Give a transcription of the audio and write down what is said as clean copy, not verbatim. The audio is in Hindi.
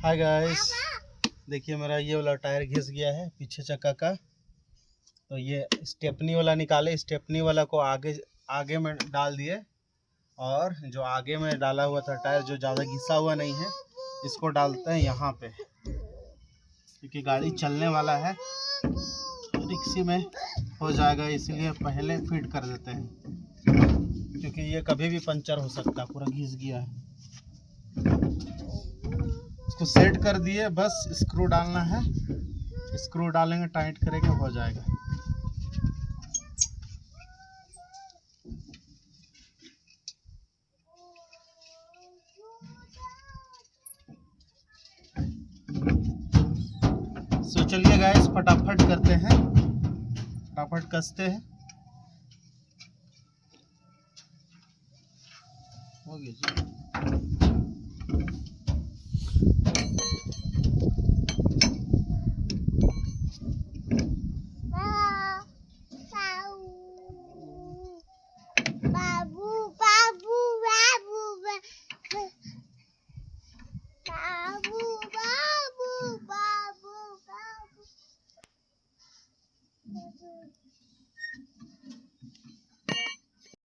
हाय गाइस, देखिए मेरा ये वाला टायर घिस गया है पीछे चक्का का। तो ये स्टेपनी वाला निकाले, स्टेपनी वाला को आगे आगे में डाल दिए और जो आगे में डाला हुआ था टायर जो ज़्यादा घिसा हुआ नहीं है इसको डालते हैं यहाँ पे, क्योंकि गाड़ी चलने वाला है रिक्शे में हो जाएगा, इसलिए पहले फिट कर देते हैं क्योंकि ये कभी भी पंचर हो सकता है। पूरा घिस गया है, इसको सेट कर दिए, बस स्क्रू डालना है। स्क्रू डालेंगे, टाइट करेंगे, हो जाएगा। तो चलिए गाइस फटाफट करते हैं, फटाफट कसते हैं। हो गया जी।